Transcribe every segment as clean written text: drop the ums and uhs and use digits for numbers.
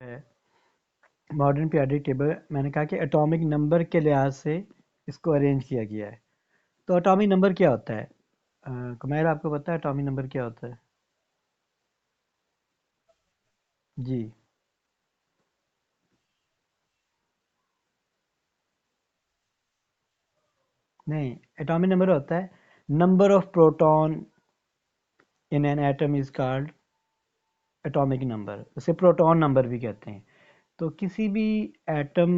है modern periodic table. मैंने कहा कि एटॉमिक नंबर के लिहाज से इसको अरेंज किया गया है। तो एटॉमिक नंबर क्या होता है? कुमैर, आपको पता है एटॉमिक नंबर क्या होता है? जी नहीं, एटॉमिक नंबर होता है number of proton in an atom is called atomic number. उसे प्रोटॉन नंबर भी कहते हैं। तो किसी भी एटम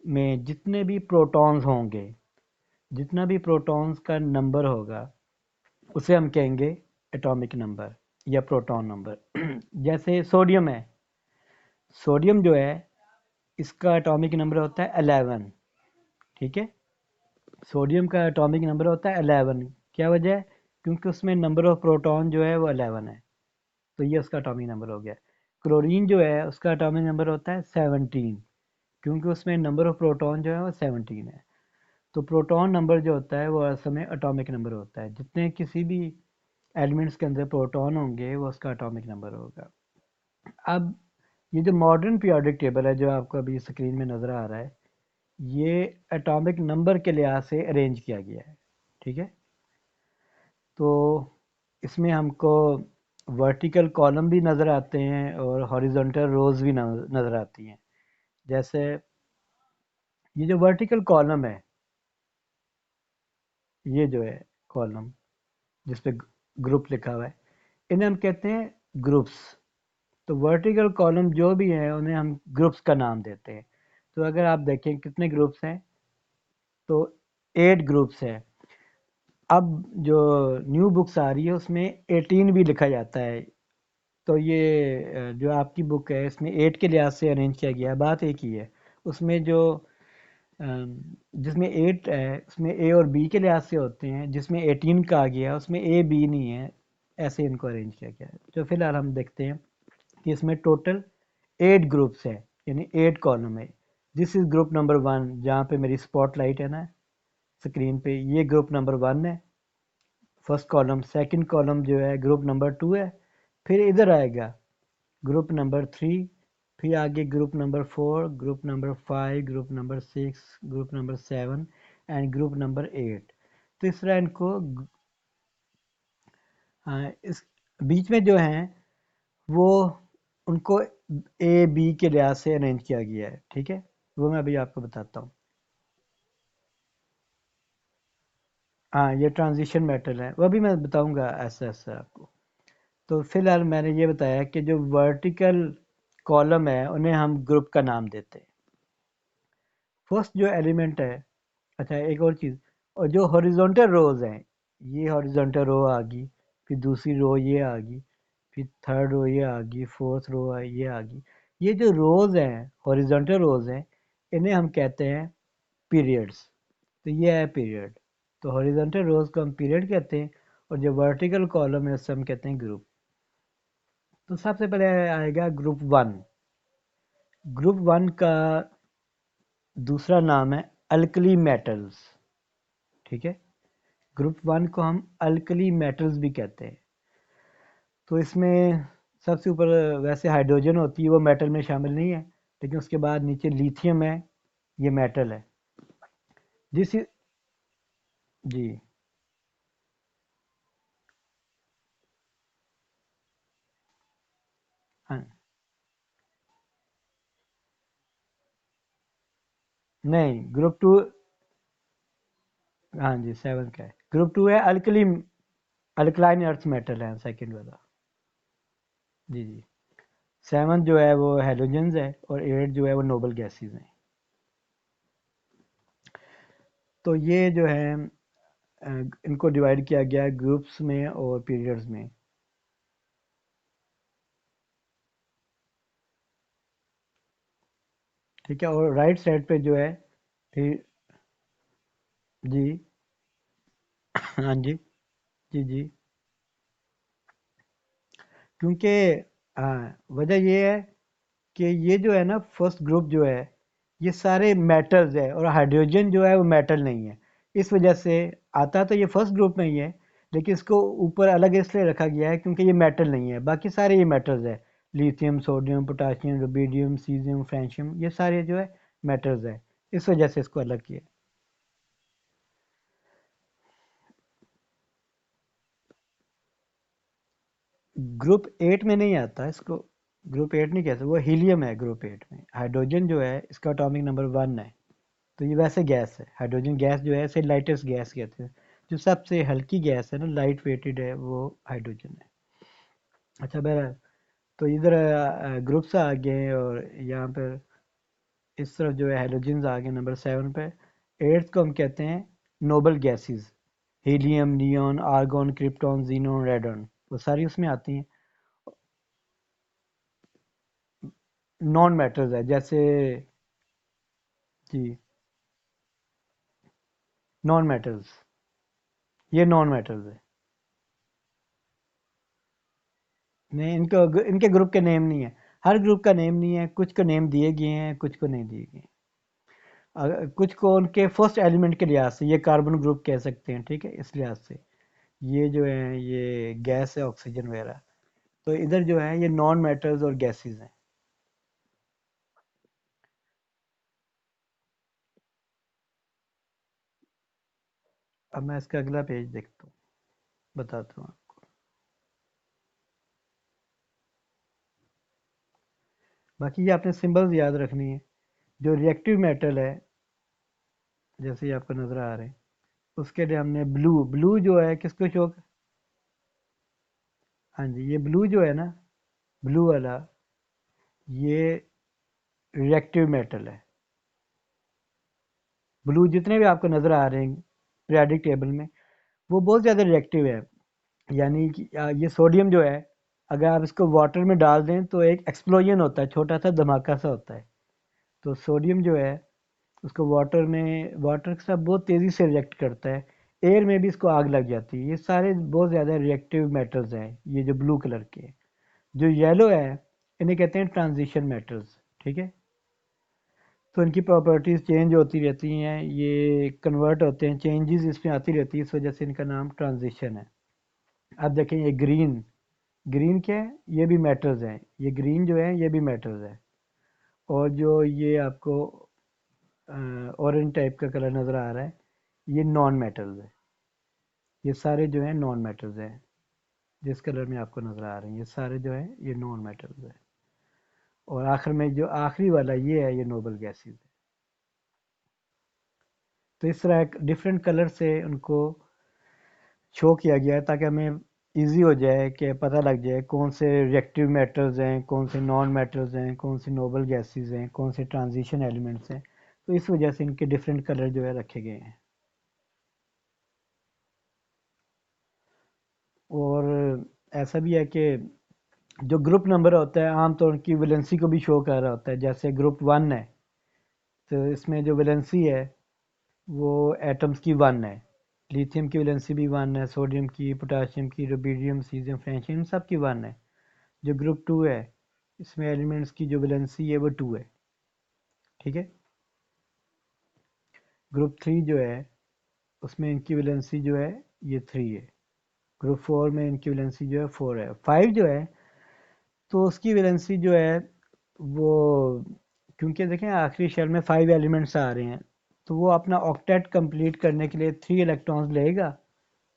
में जितने भी प्रोटॉन्स होंगे, जितना भी प्रोटॉन्स का नंबर होगा, उसे हम कहेंगे एटॉमिक नंबर या प्रोटॉन नंबर। जैसे सोडियम है, सोडियम जो है इसका एटॉमिक नंबर होता है 11। ठीक है, सोडियम का एटॉमिक नंबर होता है 11। क्या वजह है? क्योंकि उसमें नंबर ऑफ प्रोटॉन जो है वो 11 है, तो ये उसका एटॉमिक नंबर हो गया। क्लोरीन जो है उसका एटॉमिक नंबर होता है 17, क्योंकि उसमें नंबर ऑफ प्रोटॉन जो है वो 17 है। तो प्रोटॉन नंबर जो होता है वो असल में एटॉमिक नंबर होता है। जितने किसी भी एलिमेंट्स के अंदर प्रोटॉन होंगे वो उसका एटॉमिक नंबर होगा। अब ये जो मॉडर्न पीरियोडिक टेबल है जो आपको अभी स्क्रीन में नज़र आ रहा है, ये एटॉमिक नंबर के लिहाज से अरेंज किया गया है। ठीक है, तो इसमें हमको वर्टिकल कॉलम भी नज़र आते हैं और हॉरिजॉन्टल रोज भी नज़र आती हैं। जैसे ये जो वर्टिकल कॉलम है, ये जो है कॉलम जिस पे ग्रुप लिखा हुआ है, इन्हें हम कहते हैं ग्रुप्स। तो वर्टिकल कॉलम जो भी है उन्हें हम ग्रुप्स का नाम देते हैं। तो अगर आप देखें कितने ग्रुप्स हैं, तो 8 ग्रुप्स हैं। अब जो न्यू बुक्स आ रही है उसमें 18 भी लिखा जाता है। तो ये जो आपकी बुक है इसमें 8 के लिहाज से अरेंज किया गया है, बात एक ही है। उसमें जो जिसमें 8 है उसमें ए और बी के लिहाज से होते हैं, जिसमें 18 का आ गया उसमें ए बी नहीं है। ऐसे इनको अरेंज किया गया है। तो फिलहाल हम देखते हैं कि इसमें टोटल 8 ग्रुप्स हैं, यानी 8 कॉलम है। दिस इज ग्रुप नंबर 1, जहाँ पे मेरी स्पॉटलाइट है ना स्क्रीन पे, ये ग्रुप नंबर 1 है, फर्स्ट कॉलम। सेकंड कॉलम जो है ग्रुप नंबर 2 है। फिर इधर आएगा ग्रुप नंबर 3, फिर आगे group number 4, group number 5, group number 6, group number 7 and group number 8। तो इस तरह इनको इस बीच में जो हैं वो उनको ए बी के लिहाज से अरेंज किया गया है। ठीक है, वो मैं अभी आपको बताता हूँ। हाँ, ये ट्रांजिशन मेटल है, वो भी मैं बताऊंगा ऐसे ऐसे आपको। तो फिलहाल मैंने ये बताया कि जो वर्टिकल कॉलम है उन्हें हम ग्रुप का नाम देते हैं। फर्स्ट जो एलिमेंट है, अच्छा एक और चीज़, और जो हॉरिजॉन्टल रोज हैं, ये हॉरिजॉन्टल रो आ गई, फिर दूसरी रो ये आ गई, फिर थर्ड रो ये आ गई, फोर्थ रो ये आ गई। ये जो रोज हैं, हॉरिजॉन्टल रोज हैं, इन्हें हम कहते हैं पीरियड्स। तो ये है पीरियड। तो हॉरिजॉन्टल रोज को हम पीरियड कहते हैं, और जो वर्टिकल कॉलम है उससे हम कहते हैं ग्रुप। तो सबसे पहले आएगा ग्रुप 1। ग्रुप 1 का दूसरा नाम है अल्कली मेटल्स। ठीक है, ग्रुप 1 को हम अल्कली मेटल्स भी कहते हैं। तो इसमें सबसे ऊपर वैसे हाइड्रोजन होती है, वो मेटल में शामिल नहीं है, लेकिन उसके बाद नीचे लिथियम है, ये मेटल है। जिस जी हाँ, नहीं ग्रुप 2, हाँ जी 7 का है। ग्रुप 2 है अल्कली, अल्कलाइन अर्थ मेटल है सेकंड वाला। जी जी, 7 जो है वो हेलोजेंस है और 8 जो है वो नोबल गैसेस हैं। तो ये जो है इनको डिवाइड किया गया है ग्रुप्स में और पीरियड्स में। ठीक है, और राइट साइड पे जो है फिर जी हाँ जी, जी जी, क्योंकि वजह ये है कि ये जो है ना फर्स्ट ग्रुप जो है ये सारे मेटल्स है और हाइड्रोजन जो है वो मेटल नहीं है। इस वजह से आता तो ये फर्स्ट ग्रुप में ही है, लेकिन इसको ऊपर अलग इसलिए रखा गया है क्योंकि ये मेटल नहीं है, बाकी सारे ये मेटल्स है। Lithium, sodium, potassium, rubidium, caesium, francium, ये सारे जो है मेटल्स है, इस वजह से इसको अलग किया। ग्रुप 8 में नहीं आता इसको, ग्रुप 8 नहीं कहते, वो हीलियम है ग्रुप 8 में। हाइड्रोजन जो है इसका एटॉमिक नंबर 1 है। तो ये वैसे गैस है, हाइड्रोजन गैस जो है इसे लाइटेस्ट गैस कहते हैं। जो सबसे हल्की गैस है ना, लाइट वेटेड है, वो हाइड्रोजन है। अच्छा बहरहाल, तो इधर ग्रुप्स आ गए, और यहाँ पर इस तरफ जो है हाइड्रोजन आ गए नंबर 7 पे। एट्थ को हम कहते हैं noble gases. Helium, neon, argon, krypton, xenon, radon, वो सारी उसमें आती हैं। नॉन मेटल्स है जैसे, जी, नॉन मेटल्स, ये नॉन मेटल्स है। नहीं, इनको, इनके ग्रुप के नेम नहीं है, हर ग्रुप का नेम नहीं है, कुछ को नेम दिए गए हैं, कुछ को नहीं दिए गए। कुछ को उनके फर्स्ट एलिमेंट के लिहाज से ये कार्बन ग्रुप कह सकते हैं, ठीक है, इस लिहाज से। ये जो है ये गैस है, ऑक्सीजन वगैरह। तो इधर जो है ये नॉन मेटल्स और गैसेस हैं। अब मैं इसका अगला पेज देखता हूँ, बताता हूँ। बाकी ये आपने सिंबल्स याद रखनी है। जो रिएक्टिव मेटल है, जैसे ये आपको नजर आ रहे हैं, उसके लिए हमने ब्लू, ब्लू जो है किसको शो, हाँ जी, ये ब्लू जो है ना, ब्लू वाला, ये रिएक्टिव मेटल है। ब्लू जितने भी आपको नजर आ रहे हैं पीरियोडिक टेबल में, वो बहुत ज़्यादा रिएक्टिव है। यानी कि ये सोडियम जो है, अगर आप इसको वाटर में डाल दें तो एक एक्सप्लोजन होता है, छोटा सा धमाका सा होता है। तो सोडियम जो है उसको वाटर में, वाटर के साथ बहुत तेज़ी से रिएक्ट करता है। एयर में भी इसको आग लग जाती है। ये सारे बहुत ज़्यादा रिएक्टिव मेटल्स हैं, ये जो ब्लू कलर के हैं। जो येलो है, इन्हें कहते हैं ट्रांजिशन मेटल्स, ठीक है। तो इनकी प्रॉपर्टीज़ चेंज होती रहती हैं, ये कन्वर्ट होते हैं, चेंजेस इसमें आती रहती है, इस वजह से इनका नाम ट्रांजिशन है। अब देखें ये ग्रीन, ग्रीन क्या है, ये भी मेटल्स हैं, ये ग्रीन जो है ये भी मेटल्स है। और जो ये आपको ऑरेंज टाइप का कलर नज़र आ रहा है, ये नॉन मेटल्स है। ये सारे जो हैं नॉन मेटल्स हैं, जिस कलर में आपको नज़र आ रहे हैं ये सारे जो हैं ये नॉन मेटल्स है। और आखिर में जो आखिरी वाला ये है, ये नोबल गैसेस है। तो इस तरह डिफरेंट कलर से उनको शो किया गया है, ताकि हमें इजी हो जाए कि पता लग जाए कौन से रिएक्टिव मेटल्स हैं, कौन से नॉन मेटल्स हैं, कौन से नोबल गैसेस हैं, कौन से ट्रांजिशन एलिमेंट्स हैं। तो इस वजह से इनके डिफरेंट कलर जो है रखे गए हैं। और ऐसा भी है कि जो ग्रुप नंबर होता है आमतौर की वैलेंसी को भी शो कर रहा होता है। जैसे ग्रुप 1 है, तो इसमें जो वैलेंसी है वो एटम्स की 1 है। लिथियम की वैलेंसी भी 1 है, सोडियम की, पोटाशियम की, रुबिडियम, सीजियम, फ्रेंशियम, सब की 1 है। जो ग्रुप 2 है, इसमें एलिमेंट्स की जो वैलेंसी है वो 2 है, ठीक है। ग्रुप 3 जो है उसमें इनकी वैलेंसी जो है ये 3 है। ग्रुप 4 में इनकी वैलेंसी जो है 4 है। 5 जो है, तो उसकी वैलेंसी जो है वो, क्योंकि देखें आखिरी शेल में 5 एलिमेंट्स आ रहे हैं, तो वो अपना ऑक्टेट कंप्लीट करने के लिए 3 इलेक्ट्रॉन्स लेगा,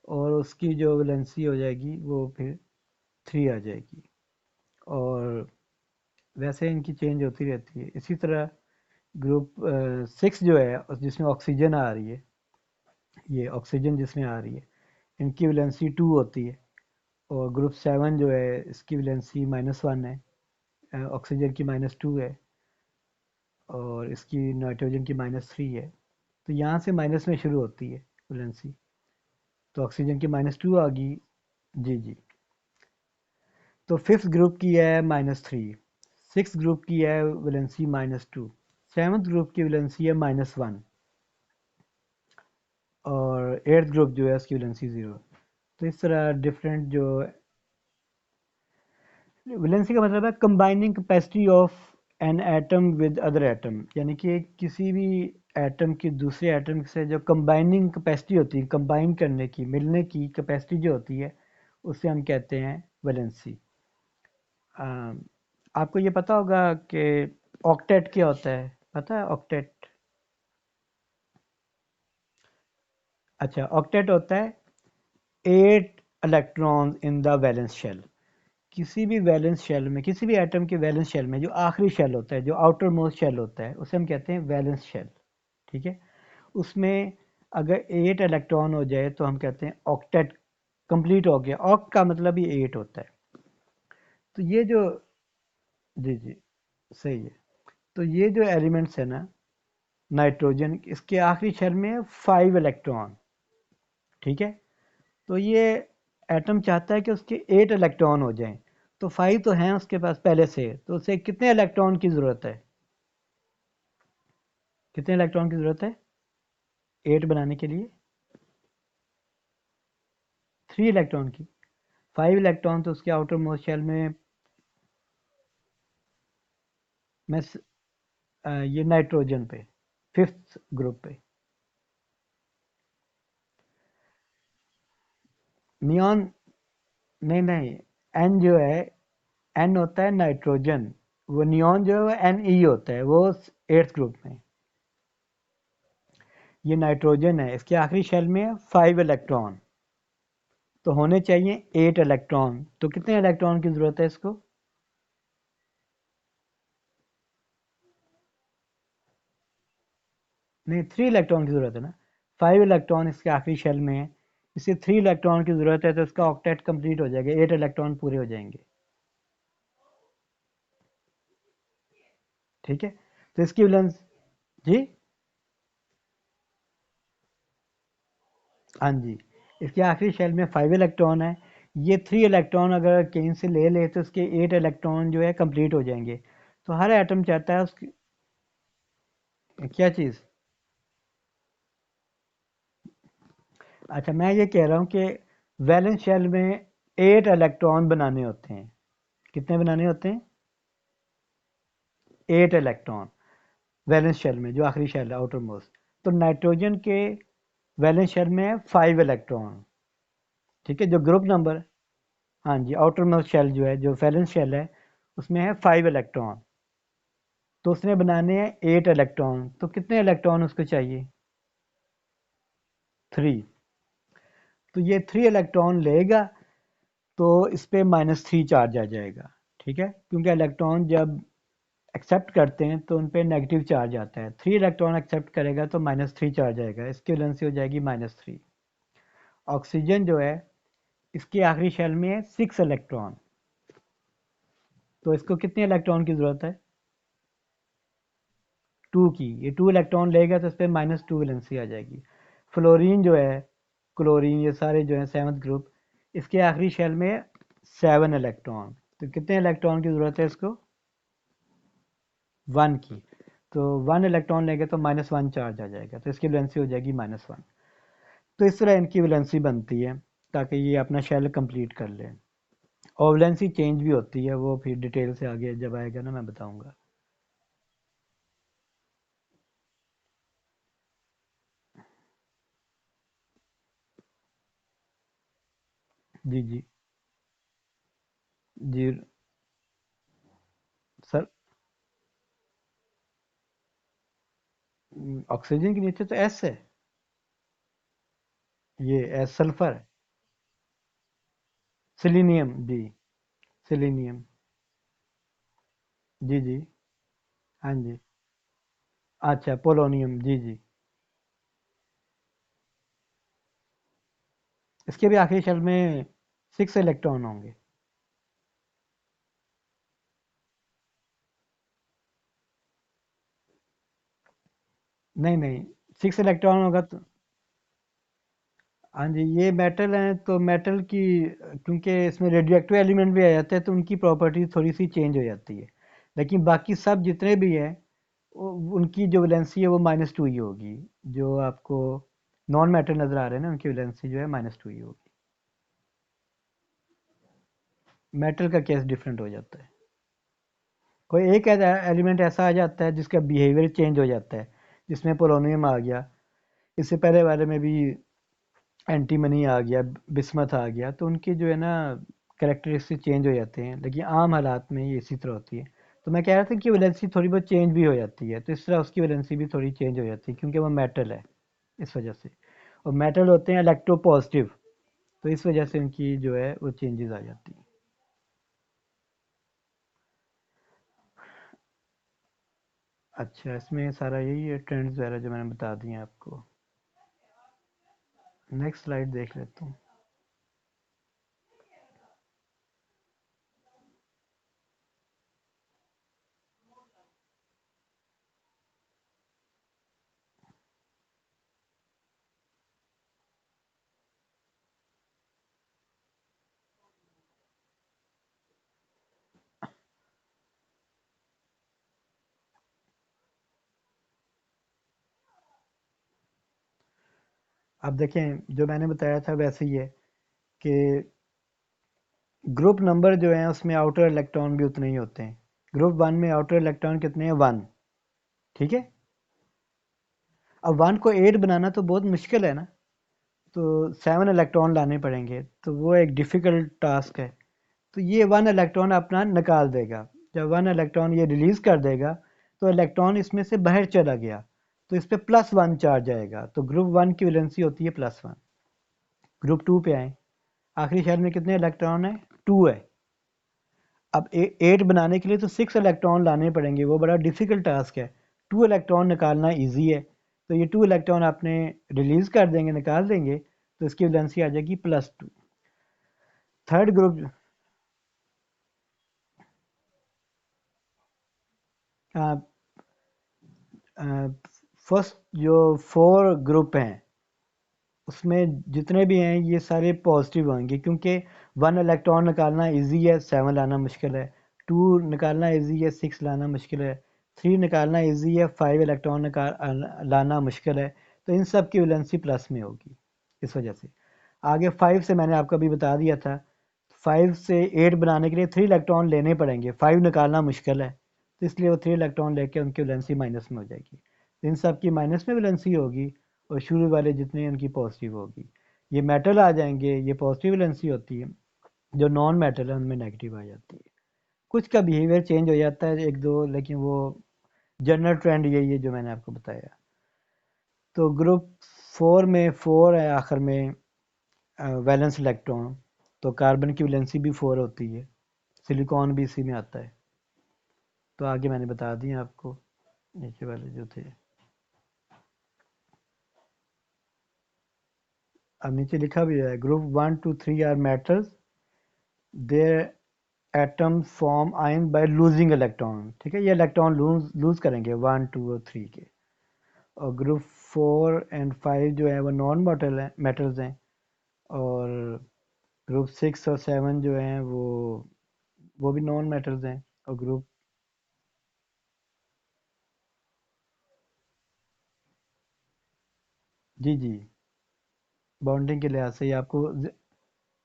और उसकी जो वैलेंसी हो जाएगी वो फिर 3 आ जाएगी। और वैसे इनकी चेंज होती रहती है। इसी तरह ग्रुप 6 जो है जिसमें ऑक्सीजन आ रही है, ये ऑक्सीजन जिसमें आ रही है, इनकी वैलेंसी 2 होती है। और ग्रुप 7 जो है इसकी वैलेंसी -1 है, ऑक्सीजन की -2 है, और इसकी नाइट्रोजन की -3 है। तो यहाँ से माइनस में शुरू होती है वैलेंसी। तो ऑक्सीजन की -2 आ गई। जी जी। तो फिफ्थ ग्रुप की है -3, सिक्स ग्रुप की है वैलेंसी -2, सेवन्थ ग्रुप की वैलेंसी है -1, और एट्थ ग्रुप जो है उसकी वैलेंसी 0। तो इस तरह डिफरेंट जो वैलेंसी का मतलब है combining capacity of an atom with other atom, यानी कि किसी भी एटम की दूसरे एटम से जो कंबाइनिंग कैपेसिटी होती है, कंबाइन करने की, मिलने की कैपेसिटी जो होती है, उसे हम कहते हैं वैलेंसी। आपको ये पता होगा कि ऑक्टेट क्या होता है? पता है ऑक्टेट? अच्छा, ऑक्टेट होता है 8 electrons in the valence shell. किसी भी वैलेंस शेल में, किसी भी एटम के वैलेंस शेल में जो आखिरी शेल होता है, जो आउटर मोस्ट शेल होता है, उसे हम कहते हैं वैलेंस शेल। ठीक है? उसमें अगर 8 इलेक्ट्रॉन हो जाए तो हम कहते हैं ऑक्टेट कंप्लीट हो गया। ऑक्ट का मतलब ही 8 होता है। तो ये जो, जी जी, सही है। तो ये जो एलिमेंट्स है ना, नाइट्रोजन, इसके आखिरी शेल में 5 इलेक्ट्रॉन। ठीक है? तो ये एटम चाहता है कि उसके 8 इलेक्ट्रॉन हो जाएं। तो 5 तो हैं उसके पास पहले से, तो उसे कितने इलेक्ट्रॉन की ज़रूरत है? कितने इलेक्ट्रॉन की ज़रूरत है 8 बनाने के लिए? 3 इलेक्ट्रॉन की। 5 इलेक्ट्रॉन तो उसके आउटर मोस्ट शेल में। मैं ये नाइट्रोजन पे, फिफ्थ ग्रुप पे। नियॉन, नहीं नहीं, एन जो है, एन होता है नाइट्रोजन। वो नियॉन जो है वो एन ई होता है, वो 8th ग्रुप में। ये नाइट्रोजन है, इसके आखिरी शेल में है 5 इलेक्ट्रॉन। तो होने चाहिए 8 इलेक्ट्रॉन। तो कितने इलेक्ट्रॉन की ज़रूरत है इसको? नहीं, 3 इलेक्ट्रॉन की ज़रूरत है ना। 5 इलेक्ट्रॉन इसके आखिरी शेल में है, इसे 3 इलेक्ट्रॉन की ज़रूरत है, तो इसका ऑक्टेट कंप्लीट हो जाएगा, 8 इलेक्ट्रॉन पूरे हो जाएंगे। ठीक है? तो इसकी वैलेंस, जी, हाँ जी, इसके आखिरी शेल में 5 इलेक्ट्रॉन है। ये 3 इलेक्ट्रॉन अगर कहीं से ले ले तो इसके 8 इलेक्ट्रॉन जो है कंप्लीट हो जाएंगे। तो हर एटम चाहता है उसकी, क्या चीज़? अच्छा, मैं ये कह रहा हूँ कि वैलेंस शेल में 8 इलेक्ट्रॉन बनाने होते हैं। कितने बनाने होते हैं? 8 इलेक्ट्रॉन वैलेंस शेल में, जो आखिरी शेल है आउटर मोस्ट। तो नाइट्रोजन के वैलेंस शेल में है 5 इलेक्ट्रॉन। ठीक है? जो ग्रुप नंबर, हाँ जी, आउटर मोस्ट शेल जो है, जो वैलेंस शेल है, उसमें है 5 इलेक्ट्रॉन। तो उसने बनाने हैं 8 इलेक्ट्रॉन। तो कितने इलेक्ट्रॉन उसको चाहिए? 3। तो ये 3 इलेक्ट्रॉन लेगा, तो इस पे -3 चार्ज आ जाएगा। ठीक है? क्योंकि इलेक्ट्रॉन जब एक्सेप्ट करते हैं तो उन पे नेगेटिव चार्ज आता है। 3 इलेक्ट्रॉन एक्सेप्ट करेगा तो -3 चार्ज आएगा, इसकी वैलेंसी हो जाएगी -3। ऑक्सीजन जो है, इसके आखिरी शेल में है 6 इलेक्ट्रॉन। तो इसको कितने इलेक्ट्रॉन की ज़रूरत है? 2 की। ये 2 इलेक्ट्रॉन लेगा तो इस पर -2 वैलेंसी आ जाएगी। फ्लोरीन जो है, क्लोरीन, ये सारे जो है 7th ग्रुप, इसके आखिरी शेल में 7 इलेक्ट्रॉन। तो कितने इलेक्ट्रॉन की ज़रूरत है इसको? 1 की। तो 1 इलेक्ट्रॉन लेंगे तो -1 चार्ज आ जाएगा, तो इसकी वैलेंसी हो जाएगी -1। तो इस तरह इनकी वैलेंसी बनती है, ताकि ये अपना शेल कंप्लीट कर लें। और वैलेंसी चेंज भी होती है, वो फिर डिटेल से आगे जब आएगा ना मैं बताऊंगा। जी जी। जी सर, ऑक्सीजन के नीचे तो एस है। ये एस सल्फर है। सिलीनियम, जी, सिलीनियम। जी जी। हाँ जी। अच्छा, पोलोनियम, जी जी। इसके भी आखिरी शेल में 6 इलेक्ट्रॉन होंगे। नहीं नहीं, 6 इलेक्ट्रॉन होगा तो, हाँ जी, ये मेटल हैं तो मेटल की, क्योंकि इसमें रेडियो एक्टिव एलिमेंट भी आ जाते हैं तो उनकी प्रॉपर्टी थोड़ी सी चेंज हो जाती है। लेकिन बाकी सब जितने भी हैं, उनकी जो वैलेंसी है वो -2 ही होगी। जो आपको नॉन मेटल नज़र आ रहे हैं ना, उनकी वैलेंसी जो है -2 ही होगी। मेटल का केस डिफरेंट हो जाता है। कोई एक एलिमेंट ऐसा आ जाता है जिसका बिहेवियर चेंज हो जाता है, जिसमें पोलोनियम आ गया, इससे पहले वाले में भी एंटीमनी आ गया, बिस्मथ आ गया, तो उनकी जो है ना कैरेक्टरिस्टिक चेंज हो जाते हैं, लेकिन आम हालात में ये इसी तरह होती है। तो मैं कह रहा था कि वैलेंसी थोड़ी बहुत चेंज भी हो जाती है, तो इस तरह उसकी वैलेंसी भी थोड़ी चेंज हो जाती है क्योंकि वो मेटल है, इस वजह से। और मेटल होते हैं इलेक्ट्रोपॉजिटिव, तो इस वजह से उनकी जो है वो चेंजेस आ जाती हैं। अच्छा, इसमें सारा यही है, ट्रेंड्स वगैरह जो मैंने बता दिए आपको। नेक्स्ट स्लाइड देख लेता हूँ। अब देखें, जो मैंने बताया था वैसे ही है कि ग्रुप नंबर जो है उसमें आउटर इलेक्ट्रॉन भी उतने ही होते हैं। ग्रुप वन में आउटर इलेक्ट्रॉन कितने हैं? वन। ठीक है। अब वन को एट बनाना तो बहुत मुश्किल है ना, तो सेवन इलेक्ट्रॉन लाने पड़ेंगे, तो वो एक डिफ़िकल्ट टास्क है। तो ये वन इलेक्ट्रॉन अपना निकाल देगा। जब वन इलेक्ट्रॉन ये रिलीज़ कर देगा तो इलेक्ट्रॉन इसमें से बाहर चला गया, तो इस पर प्लस वन चार्ज आएगा, तो ग्रुप वन की वैलेंसी होती है प्लस वन। ग्रुप टू पे आए, आखिरी शेल में कितने इलेक्ट्रॉन है? टू है। अब एट बनाने के लिए तो सिक्स इलेक्ट्रॉन लाने पड़ेंगे, वो बड़ा डिफिकल्ट टास्क है। टू इलेक्ट्रॉन निकालना इजी है, तो ये टू इलेक्ट्रॉन आपने रिलीज कर देंगे, निकाल देंगे, तो इसकी वैलेंसी आ जाएगी plus two. Third group, first जो फोर ग्रुप हैं उसमें जितने भी हैं ये सारे पॉजिटिव होंगे, क्योंकि वन इलेक्ट्रॉन निकालना इजी है, सेवन लाना मुश्किल है। टू निकालना इजी है, सिक्स लाना मुश्किल है। थ्री निकालना इजी है, फाइव इलेक्ट्रॉन लाना मुश्किल है। तो इन सब की वैलेंसी प्लस में होगी, इस वजह से। आगे फाइव से मैंने आपको अभी बता दिया था, फाइव से एट बनाने के लिए थ्री इलेक्ट्रॉन लेने पड़ेंगे, फाइव निकालना मुश्किल है, तो इसलिए वो थ्री इलेक्ट्रॉन लेके उनकी वैलेंसी माइनस में हो जाएगी। तो इन सब की माइनस में वैलेंसी होगी और शुरू वाले जितने उनकी पॉजिटिव होगी। ये मेटल आ जाएंगे, ये पॉजिटिव वैलेंसी होती है। जो नॉन मेटल है उनमें नेगेटिव आ जाती है। कुछ का बिहेवियर चेंज हो जाता है एक दो, लेकिन वो जनरल ट्रेंड यही है जो मैंने आपको बताया। तो ग्रुप फोर में फोर है आखिर में वैलेंस इलेक्ट्रॉन, तो कार्बन की वैलेंसी भी फोर होती है, सिलिकॉन भी इसी में आता है। तो आगे मैंने बता दिया आपको नीचे वाले जो थे। अब नीचे लिखा भी है, group one two three are metals, there atom form ion by losing electron. ठीक है, ये इलेक्ट्रॉन लूज करेंगे वन टू और थ्री के। और ग्रुप फोर एंड फाइव जो है वो नॉन मेटल्स हैं, और ग्रुप सिक्स और सेवन जो हैं वो भी नॉन मेटल्स हैं। और ग्रुप, जी जी, बॉन्डिंग के लिहाज से ये आपको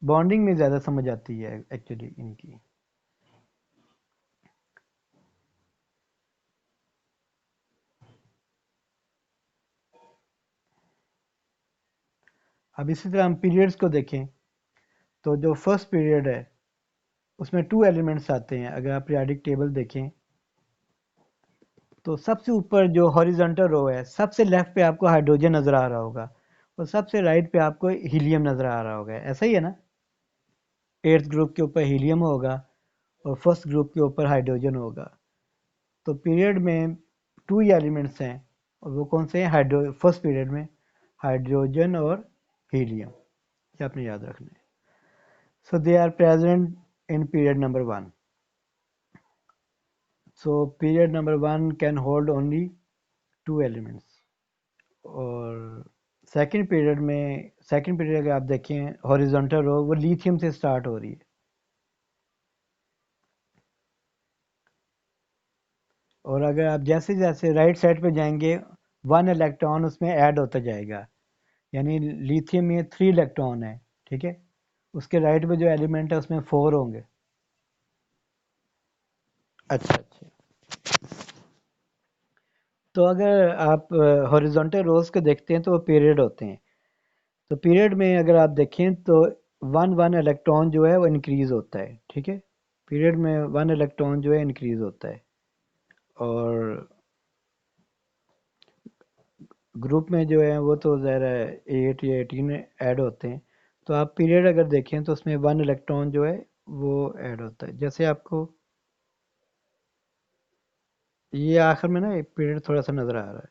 बॉन्डिंग में ज़्यादा समझ आती है एक्चुअली इनकी। अब इसी तरह हम पीरियड्स को देखें, तो जो फर्स्ट पीरियड है उसमें टू एलिमेंट्स आते हैं। अगर आप पीरियाडिक टेबल देखें तो सबसे ऊपर जो हॉरिजॉन्टल रो है, सबसे लेफ्ट पे आपको हाइड्रोजन नज़र आ रहा होगा, और सबसे राइट पे आपको हीलियम नज़र आ रहा होगा, ऐसा ही है ना? एट्थ ग्रुप के ऊपर हीलियम होगा और फर्स्ट ग्रुप के ऊपर हाइड्रोजन होगा। तो पीरियड में टू ही एलिमेंट्स हैं, और वो कौन से हैं? फर्स्ट पीरियड में हाइड्रोजन और हीलियम, ये आपने याद रखना है। So they are present in period number one. So period number one can hold only two elements. और सेकंड पीरियड अगर आप देखें, हॉरिजॉन्टल रो वो लिथियम से स्टार्ट हो रही है, और अगर आप जैसे जैसे राइट साइड पे जाएंगे वन इलेक्ट्रॉन उसमें ऐड होता जाएगा, यानी लिथियम में थ्री इलेक्ट्रॉन है। ठीक है, उसके राइट पे जो एलिमेंट है उसमें फोर होंगे। अच्छा अच्छा। तो अगर आप हॉरिजॉन्टल रोज को देखते हैं तो वो पीरियड होते हैं। तो पीरियड में अगर आप देखें तो वन वन इलेक्ट्रॉन जो है वो इंक्रीज होता है, ठीक है। पीरियड में वन इलेक्ट्रॉन जो है इंक्रीज होता है। और ग्रुप में जो है वो तो ज़ाहिर है 8 या 18 ऐड होते हैं। तो आप पीरियड अगर देखें तो उसमें वन इलेक्ट्रॉन जो है वो ऐड होता है। जैसे आपको ये आखिर में ना एक पीरियड थोड़ा सा नज़र आ रहा है।